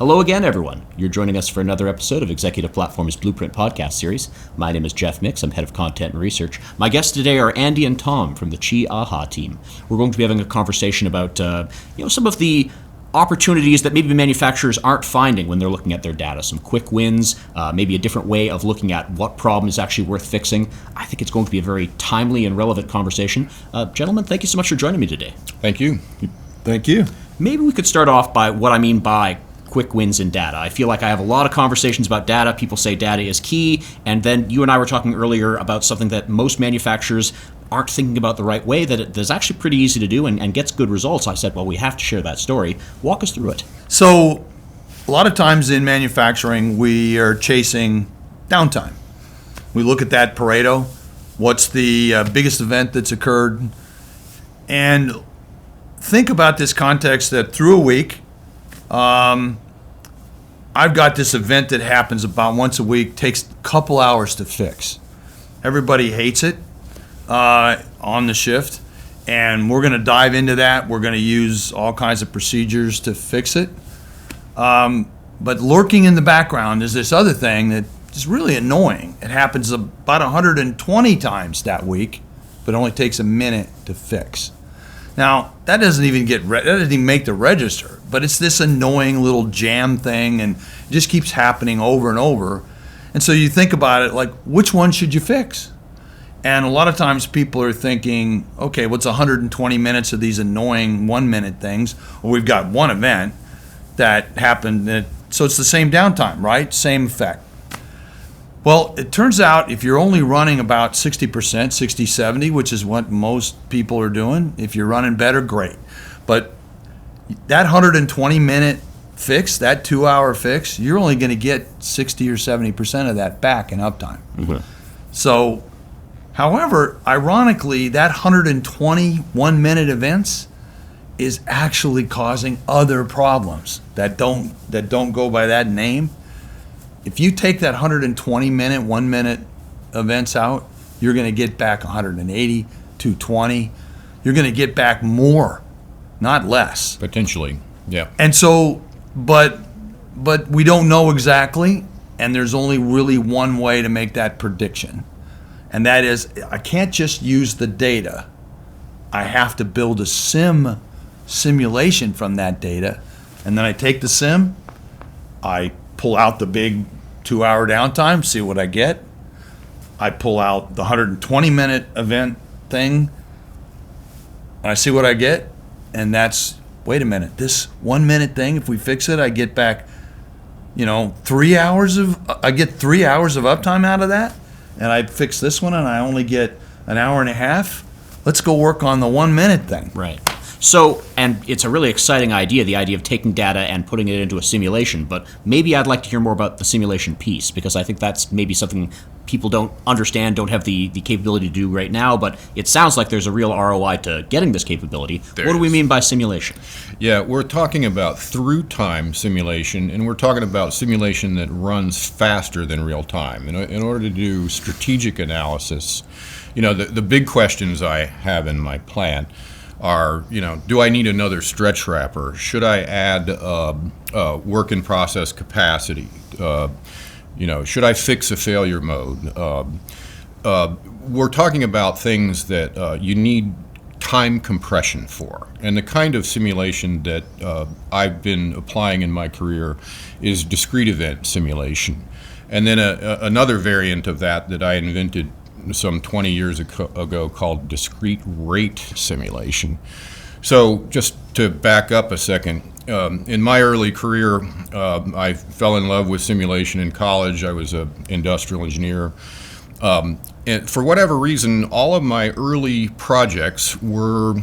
Hello again, everyone. You're joining us for another episode of Executive Platform's Blueprint podcast series. My name is Jeff Mix. I'm head of content and research. My guests today are Andy and Tom from the ChiAha team. We're going to be having a conversation about some of the opportunities that maybe manufacturers aren't finding when they're looking at their data. Some quick wins, maybe a different way of looking at what problem is actually worth fixing. I think it's going to be a very timely and relevant conversation. Gentlemen, thank you so much for joining me today. Thank you. Thank you. Maybe we could start off by what I mean by quick wins in data. I feel like I have a lot of conversations about data. People say data is key, and then you and I were talking earlier about something that most manufacturers aren't thinking about the right way, that it is actually pretty easy to do and gets good results. I said, well, we have to share that story. Walk us through it. So a lot of times in manufacturing, we are chasing downtime. We look at that Pareto, what's the biggest event that's occurred, and think about this context that through a week, I've got this event that happens about once a week, takes a couple hours to fix. Everybody hates it on the shift, and we're going to dive into that. We're going to use all kinds of procedures to fix it. But lurking in the background is this other thing that is really annoying. It happens about 120 times that week, but it only takes a minute to fix. Now, that doesn't even make the register, but it's this annoying little jam thing, and it just keeps happening over and over. And so you think about it like, which one should you fix? And a lot of times people are thinking, okay, what's 120 minutes of these annoying 1 minute things? Well, we've got one event that happened, so it's the same downtime, right? Same effect. Well, it turns out if you're only running about 60%, 60, 70, which is what most people are doing, if you're running better, great. But that 120-minute fix, that 2-hour fix, you're only going to get 60 or 70% of that back in uptime. Mm-hmm. So, however, ironically, that 120 1-minute events is actually causing other problems that don't go by that name. If you take that 120-minute, 1-minute events out, you're going to get back 180, 220. You're going to get back more, not less. Potentially, yeah. And so, but we don't know exactly, and there's only really one way to make that prediction. And that is, I can't just use the data. I have to build a simulation from that data. And then I take the sim, I pull out the big 2-hour downtime, see what I get. I pull out the 120-minute event thing, and I see what I get. And that's, wait a minute, this 1 minute thing, if we fix it, I get back, 3 hours of uptime out of that. And I fix this one, and I only get an hour and a half. Let's go work on the 1 minute thing. Right. So, and it's a really exciting idea, the idea of taking data and putting it into a simulation, but maybe I'd like to hear more about the simulation piece, because I think that's maybe something people don't understand, don't have the capability to do right now, but it sounds like there's a real ROI to getting this capability. What do we mean by simulation? Yeah, we're talking about through-time simulation, and we're talking about simulation that runs faster than real time. In order to do strategic analysis, the big questions I have in my plan are, do I need another stretch wrapper? Should I add work in process capacity? Should I fix a failure mode? We're talking about things that you need time compression for. And the kind of simulation that I've been applying in my career is discrete event simulation. And then another variant of that I invented some 20 years ago called discrete rate simulation. So just to back up a second, in my early career, I fell in love with simulation in college. I was an industrial engineer. And for whatever reason, all of my early projects were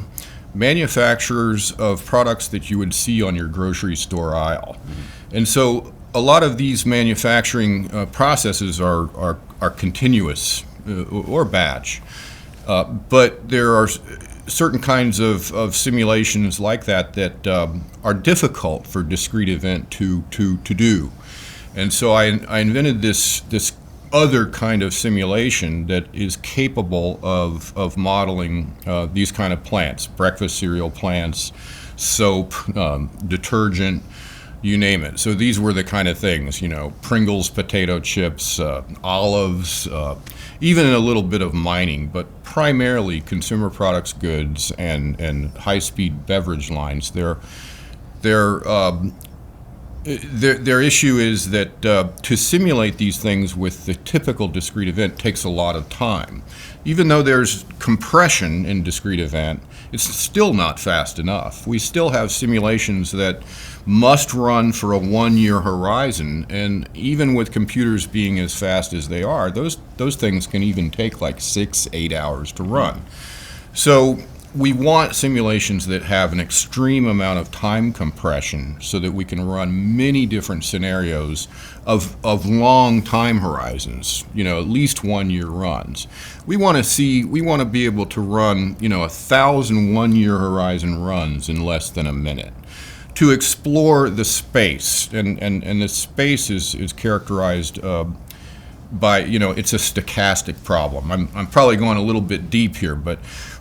manufacturers of products that you would see on your grocery store aisle. Mm-hmm. And so a lot of these manufacturing processes are continuous or batch. But there are certain kinds of simulations like that are difficult for discrete event to do. And so I invented this other kind of simulation that is capable of modeling these kind of plants, breakfast cereal plants, soap, detergent, you name it. So these were the kind of things, Pringles, potato chips, olives, even a little bit of mining, but primarily consumer products, goods, and high-speed beverage lines. Their issue is that to simulate these things with the typical discrete event takes a lot of time. Even though there's compression in discrete event, it's still not fast enough. We still have simulations that must run for a 1-year horizon, and even with computers being as fast as they are, those things can even take like 6-8 hours to run. So we want simulations that have an extreme amount of time compression so that we can run many different scenarios of long time horizons, at least 1-year runs. We want to be able to run, 1,000 1-year horizon runs in less than a minute to explore the space. And the space is characterized by, it's a stochastic problem. I'm probably going a little bit deep here, but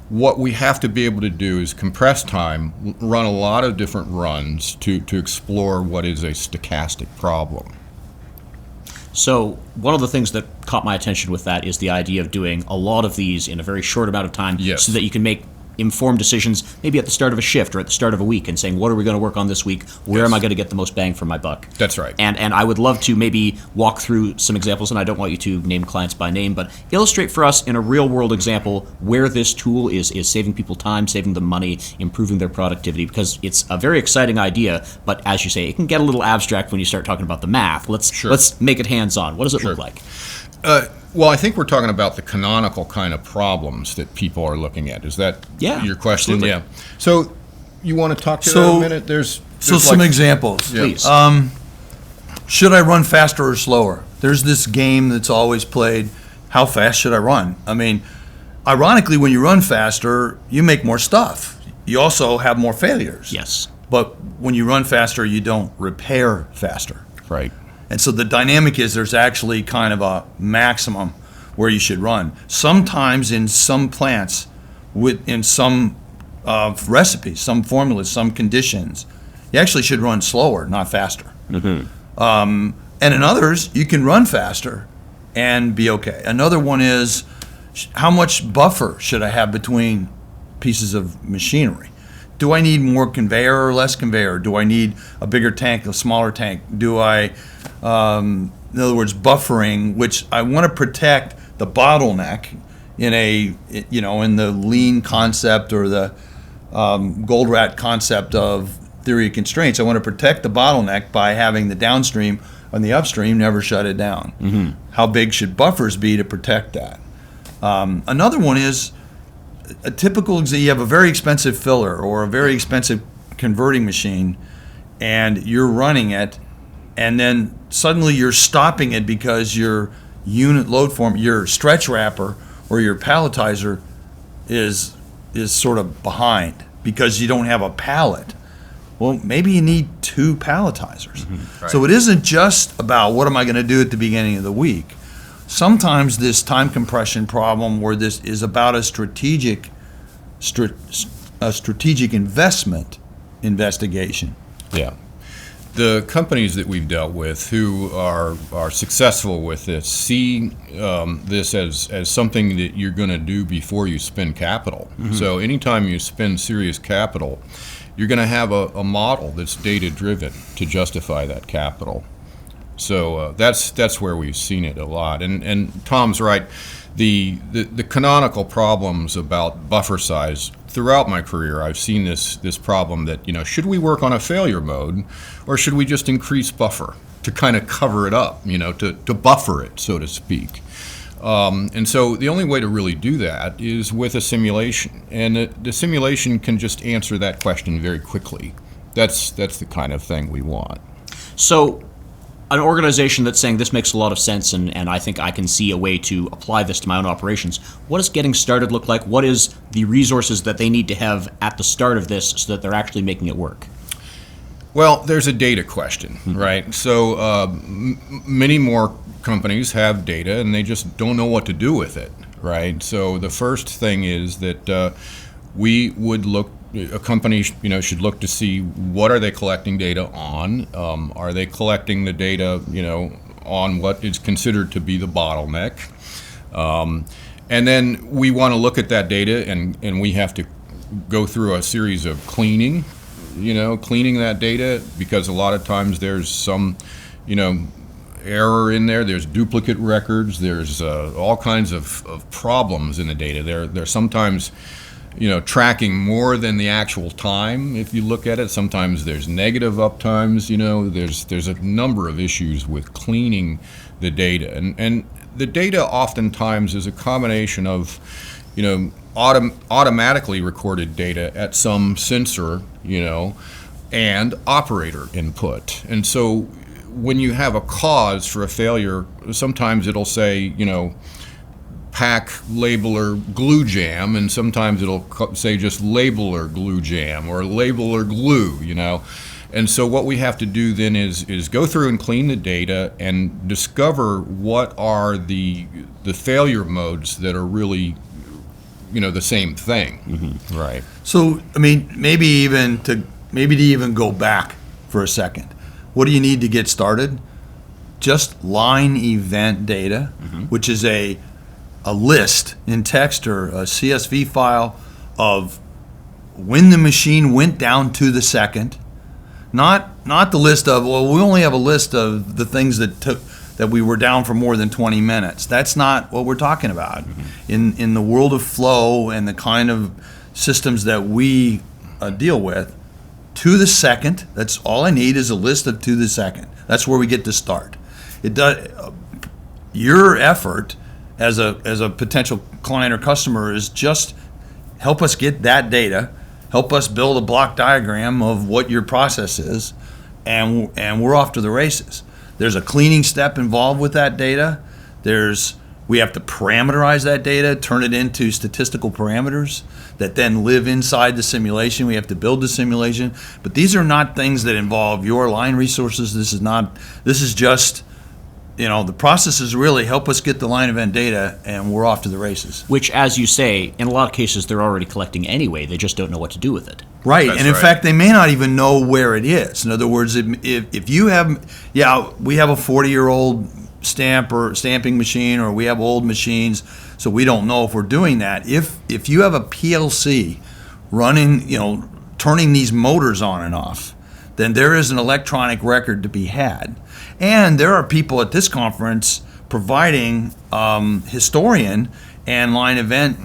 what we have to be able to do is compress time, run a lot of different runs to explore what is a stochastic problem. So one of the things that caught my attention with that is the idea of doing a lot of these in a very short amount of time, Yes. so that you can make informed decisions maybe at the start of a shift or at the start of a week and saying, what are we going to work on this week? Where Yes. am I going to get the most bang for my buck? That's right. And I would love to maybe walk through some examples, and I don't want you to name clients by name, but illustrate for us in a real world example where this tool is saving people time, saving them money, improving their productivity, because it's a very exciting idea, but as you say, it can get a little abstract when you start talking about the math. Let's make it hands-on. What does it look like? Well, I think we're talking about the canonical kind of problems that people are looking at. Is that your question? Absolutely. Yeah. So you want to talk to that a minute? There's some examples. Yeah. Please. Should I run faster or slower? There's this game that's always played, how fast should I run? I mean, ironically, when you run faster, you make more stuff. You also have more failures. Yes. But when you run faster, you don't repair faster. Right. And so the dynamic is there's actually kind of a maximum where you should run. Sometimes in some plants, in some recipes, some formulas, some conditions, you actually should run slower, not faster. Mm-hmm. And in others, you can run faster and be okay. Another one is, how much buffer should I have between pieces of machinery? Do I need more conveyor or less conveyor? Do I need a bigger tank, a smaller tank? Do I, in other words, buffering, which I want to protect the bottleneck in the lean concept or the gold rat concept of theory of constraints. I want to protect the bottleneck by having the downstream and the upstream never shut it down. Mm-hmm. How big should buffers be to protect that? Another one is, a typical, you have a very expensive filler or a very expensive converting machine, and you're running it, and then suddenly you're stopping it because your unit load form, your stretch wrapper or your palletizer is sort of behind because you don't have a pallet. Well, maybe you need 2 palletizers. Mm-hmm. Right. So it isn't just about what am I going to do at the beginning of the week. Sometimes this time compression problem where this is about a strategic investigation. Yeah. The companies that we've dealt with who are successful with this see this as something that you're going to do before you spend capital. Mm-hmm. So anytime you spend serious capital, you're going to have a model that's data-driven to justify that capital. So that's where we've seen it a lot. And Tom's right. The canonical problems about buffer size throughout my career, I've seen this problem that, should we work on a failure mode or should we just increase buffer to kind of cover it up, to buffer it, so to speak. And so the only way to really do that is with a simulation. And the simulation can just answer that question very quickly. That's the kind of thing we want. So an organization that's saying this makes a lot of sense and I think I can see a way to apply this to my own operations, what does getting started look like? What is the resources that they need to have at the start of this so that they're actually making it work? Well, there's a data question, right? So many more companies have data and they just don't know what to do with it, right? So the first thing is that we would look a company should look to see what are they collecting data on. Are they collecting the data on what is considered to be the bottleneck? And then we want to look at that data, and we have to go through a series of cleaning that data, because a lot of times there's some error in there. There's duplicate records. There's all kinds of problems in the data. They're sometimes tracking more than the actual time. If you look at it, sometimes there's negative uptimes. There's a number of issues with cleaning the data, and the data oftentimes is a combination of automatically recorded data at some sensor and operator input. And so when you have a cause for a failure, sometimes it'll say pack labeler glue jam, and sometimes it'll say just labeler glue jam or labeler glue, And so what we have to do then is go through and clean the data and discover what are the failure modes that are really the same thing. Mm-hmm. Right. So, I mean, maybe to even go back for a second, what do you need to get started? Just line event data, which is a list in text or a CSV file of when the machine went down to the second. Not the list of, well, we only have a list of the things that we were down for more than 20 minutes. That's not what we're talking about. In the world of flow and the kind of systems that we deal with, to the second, that's all I need is a list of to the second. That's where we get to start. It does. Your effort as a potential client or customer is just help us get that data, help us build a block diagram of what your process is, and we're off to the races. There's a cleaning step involved with that data. We have to parameterize that data, turn it into statistical parameters that then live inside the simulation. We have to build the simulation. But these are not things that involve your line resources. This is just, the process is really help us get the line event data, and we're off to the races. Which, as you say, in a lot of cases they're already collecting anyway. They just don't know what to do with it. Right, That's and in right. fact, they may not even know where it is. In other words, if you have, we have a 40-year-old stamping machine, or we have old machines, so we don't know if we're doing that. If you have a PLC running, turning these motors on and off, then there is an electronic record to be had. And there are people at this conference providing historian and line event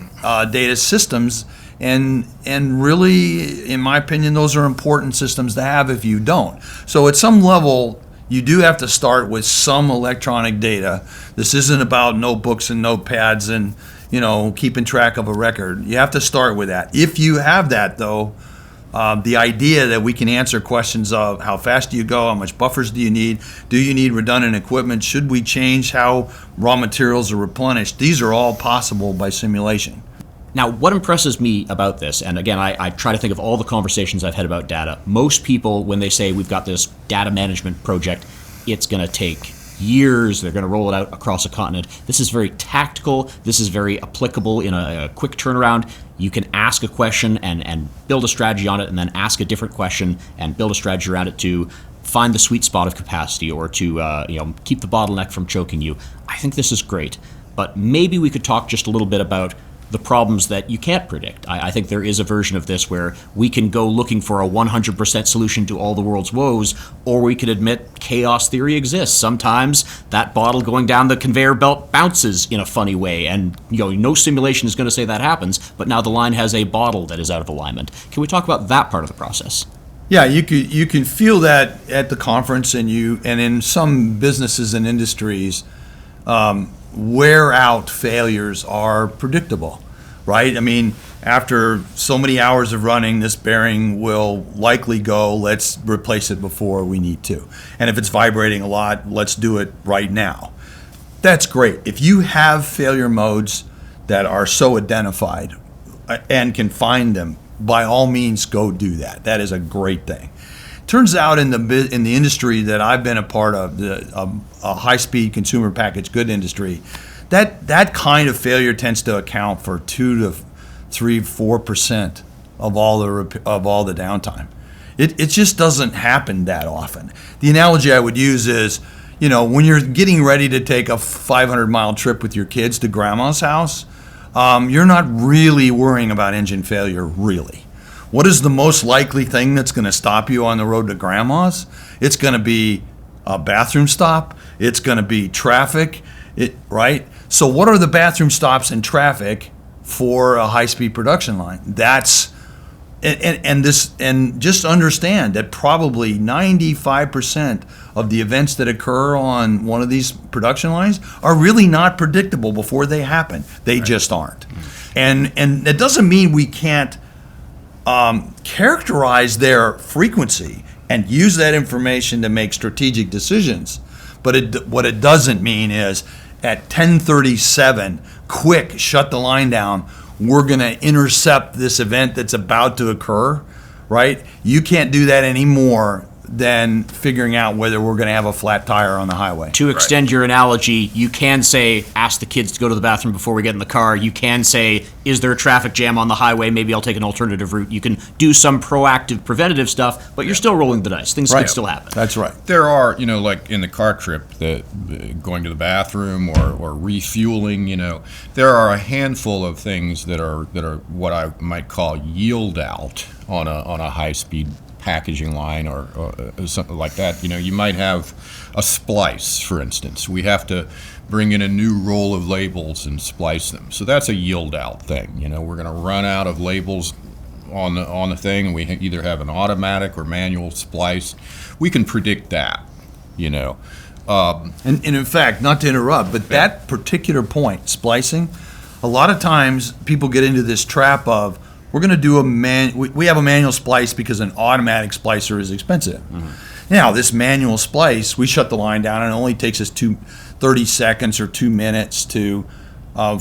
data systems, and really, in my opinion, those are important systems to have if you don't. So at some level, you do have to start with some electronic data. This isn't about notebooks and notepads and keeping track of a record. You have to start with that. If you have that, though, the idea that we can answer questions of how fast do you go, how much buffers do you need redundant equipment, should we change how raw materials are replenished, these are all possible by simulation. Now, what impresses me about this, and again, I try to think of all the conversations I've had about data. Most people, when they say we've got this data management project, it's going to take years, they're going to roll it out across a continent. This is very tactical. This is very applicable in a quick turnaround. You can ask a question and build a strategy on it, and then ask a different question and build a strategy around it to find the sweet spot of capacity, or to keep the bottleneck from choking you. I think this is great, but maybe we could talk just a little bit about the problems that you can't predict. I think there is a version of this where we can go looking for a 100% solution to all the world's woes, or we could admit chaos theory exists. Sometimes that bottle going down the conveyor belt bounces in a funny way, and no simulation is going to say that happens, but now the line has a bottle that is out of alignment. Can we talk about that part of the process? Yeah, you can feel that at the conference, and in some businesses and industries, wear out failures are predictable, right? I mean, after so many hours of running, this bearing will likely go, let's replace it before we need to. And if it's vibrating a lot, let's do it right now. That's great. If you have failure modes that are so identified and can find them, by all means, go do that. That is a great thing. Turns out in the industry that I've been a part of, a high-speed consumer packaged good industry, that kind of failure tends to account for 2 to 3, 4% of all the downtime. It just doesn't happen that often. The analogy I would use is, when you're getting ready to take a 500-mile trip with your kids to grandma's house, you're not really worrying about engine failure, really. What is the most likely thing that's going to stop you on the road to grandma's? It's going to be a bathroom stop. It's going to be traffic, right? So what are the bathroom stops and traffic for a high-speed production line? And just understand that probably 95% of the events that occur on one of these production lines are really not predictable before they happen. They just aren't. And that doesn't mean we can't characterize their frequency and use that information to make strategic decisions. But what it doesn't mean is at 10:37, quick, shut the line down. We're going to intercept this event that's about to occur, right? You can't do that anymore than figuring out whether we're going to have a flat tire on the highway. To extend your analogy, you can say, ask the kids to go to the bathroom before we get in the car. You can say, is there a traffic jam on the highway? Maybe I'll take an alternative route. You can do some proactive, preventative stuff, but you're still rolling the dice. Things can still happen. That's right. There are, like in the car trip, going to the bathroom or refueling, there are a handful of things that are what I might call yield out on a high-speed packaging line or something like that. You might have a splice, for instance. We have to bring in a new roll of labels and splice them. So that's a yield out thing. We're going to run out of labels on the thing, and we either have an automatic or manual splice. We can predict that. And in fact, not to interrupt, but that particular point, splicing, a lot of times people get into this trap of, we're going to do we have a manual splice because an automatic splicer is expensive. Mm-hmm. Now, this manual splice, we shut the line down and it only takes us 30 seconds or 2 minutes to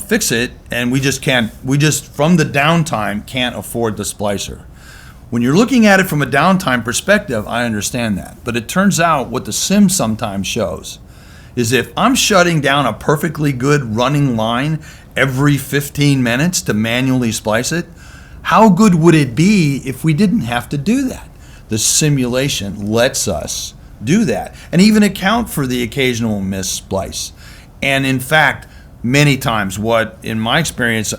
fix it, and we just from the downtime can't afford the splicer. When you're looking at it from a downtime perspective, I understand that. But it turns out what the sim sometimes shows is if I'm shutting down a perfectly good running line every 15 minutes to manually splice it, how good would it be if we didn't have to do that? The simulation lets us do that and even account for the occasional missplice. And in fact, many times in my experience,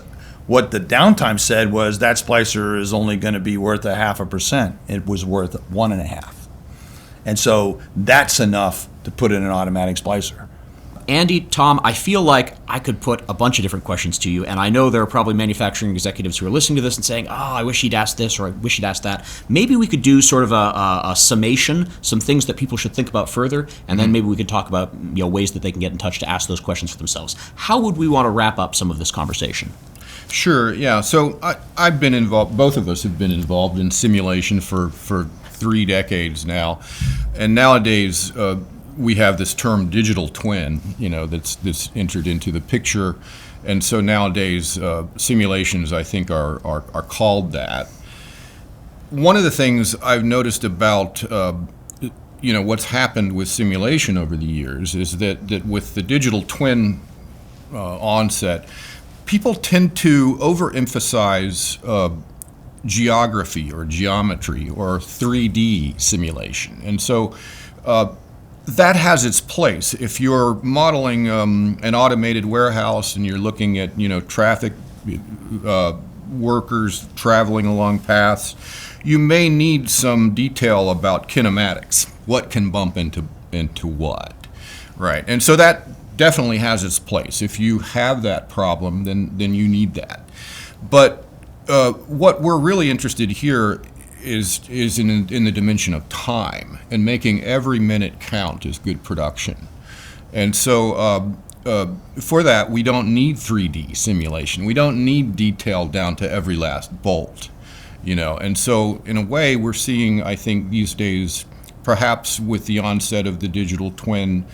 what the downtime said was that splicer is only going to be worth 0.5%. It was worth 1.5. And so that's enough to put in an automatic splicer. Andy, Tom, I feel like I could put a bunch of different questions to you, and I know there are probably manufacturing executives who are listening to this and saying, I wish he'd asked this or I wish he'd asked that. Maybe we could do sort of a summation, some things that people should think about further, and then maybe we could talk about ways that they can get in touch to ask those questions for themselves. How would we want to wrap up some of this conversation? Sure, yeah. So I've been involved, both of us have been involved in simulation for 3 decades now, and nowadays we have this term digital twin, that's entered into the picture, and so nowadays simulations, I think, are called that. One of the things I've noticed about what's happened with simulation over the years is that with the digital twin onset, people tend to overemphasize geography or geometry or 3D simulation, and so that has its place. If you're modeling an automated warehouse and you're looking at traffic, workers traveling along paths, you may need some detail about kinematics. What can bump into what, right? And so that definitely has its place. If you have that problem, then you need that. But what we're really interested here is in the dimension of time, and making every minute count is good production. And so for that, we don't need 3D simulation. We don't need detail down to every last bolt, And so in a way, we're seeing, I think, these days, perhaps with the onset of the digital twin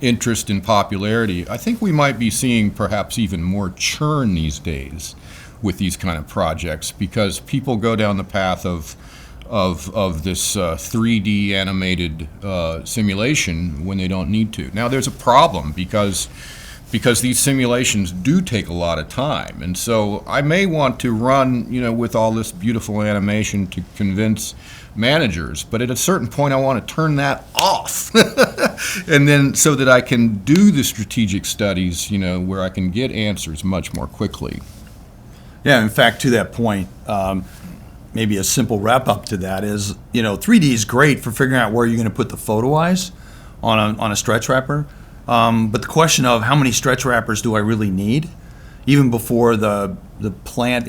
interest in popularity, I think we might be seeing perhaps even more churn these days with these kind of projects, because people go down the path of this 3D animated simulation when they don't need to. Now, there's a problem, because because these simulations do take a lot of time. And so I may want to run, with all this beautiful animation to convince managers, but at a certain point I want to turn that off. And then so that I can do the strategic studies, where I can get answers much more quickly. Yeah, in fact, to that point, maybe a simple wrap up to that is, 3D is great for figuring out where you're going to put the photo eyes on a stretch wrapper. But the question of how many stretch wrappers do I really need, even before the plant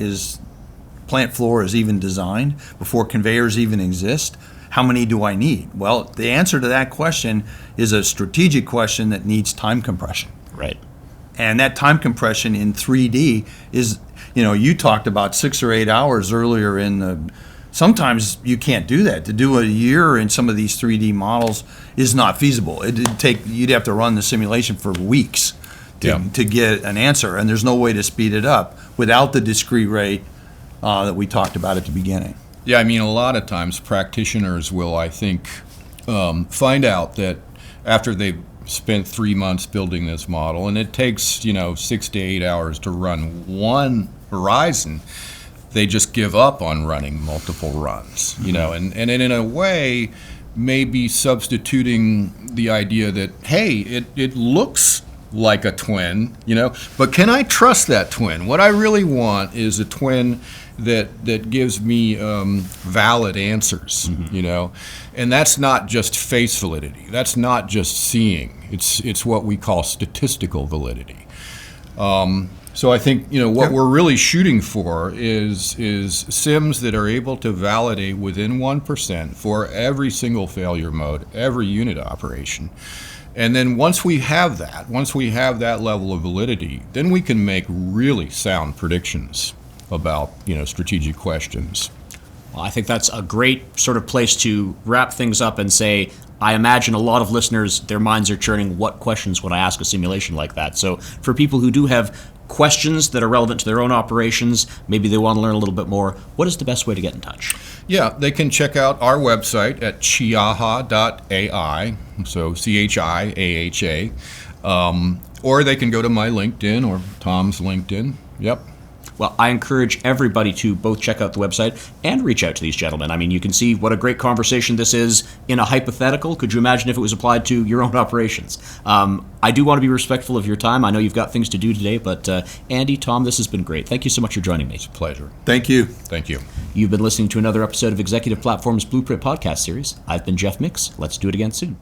floor is even designed, before conveyors even exist, how many do I need? Well, the answer to that question is a strategic question that needs time compression. Right. And that time compression in 3D is, you talked about 6 or 8 hours earlier sometimes you can't do that. To do a year in some of these 3D models is not feasible. You'd have to run the simulation for weeks to get an answer, and there's no way to speed it up without the discrete rate that we talked about at the beginning. Yeah, a lot of times practitioners will, I think, find out that after they've spent 3 months building this model, and it takes, 6 to 8 hours to run one horizon, they just give up on running multiple runs, and in a way, maybe substituting the idea that, hey, it looks like a twin, but can I trust that twin? What I really want is a twin that gives me valid answers, and that's not just face validity. That's not just seeing. It's what we call statistical validity. So I think what we're really shooting for is sims that are able to validate within 1% for every single failure mode, every unit operation. And then once we have that level of validity, then we can make really sound predictions about strategic questions. Well, I think that's a great sort of place to wrap things up and say, I imagine a lot of listeners, their minds are churning, what questions would I ask a simulation like that? So for people who do have questions that are relevant to their own operations, maybe they want to learn a little bit more, what is the best way to get in touch? Yeah, they can check out our website at ChiAha.ai, so ChiAha, or they can go to my LinkedIn or Tom's LinkedIn. Yep. Well, I encourage everybody to both check out the website and reach out to these gentlemen. You can see what a great conversation this is in a hypothetical. Could you imagine if it was applied to your own operations? I do want to be respectful of your time. I know you've got things to do today, but Andy, Tom, this has been great. Thank you so much for joining me. It's a pleasure. Thank you. Thank you. You've been listening to another episode of Executive Platform's Blueprint podcast series. I've been Jeff Mix. Let's do it again soon.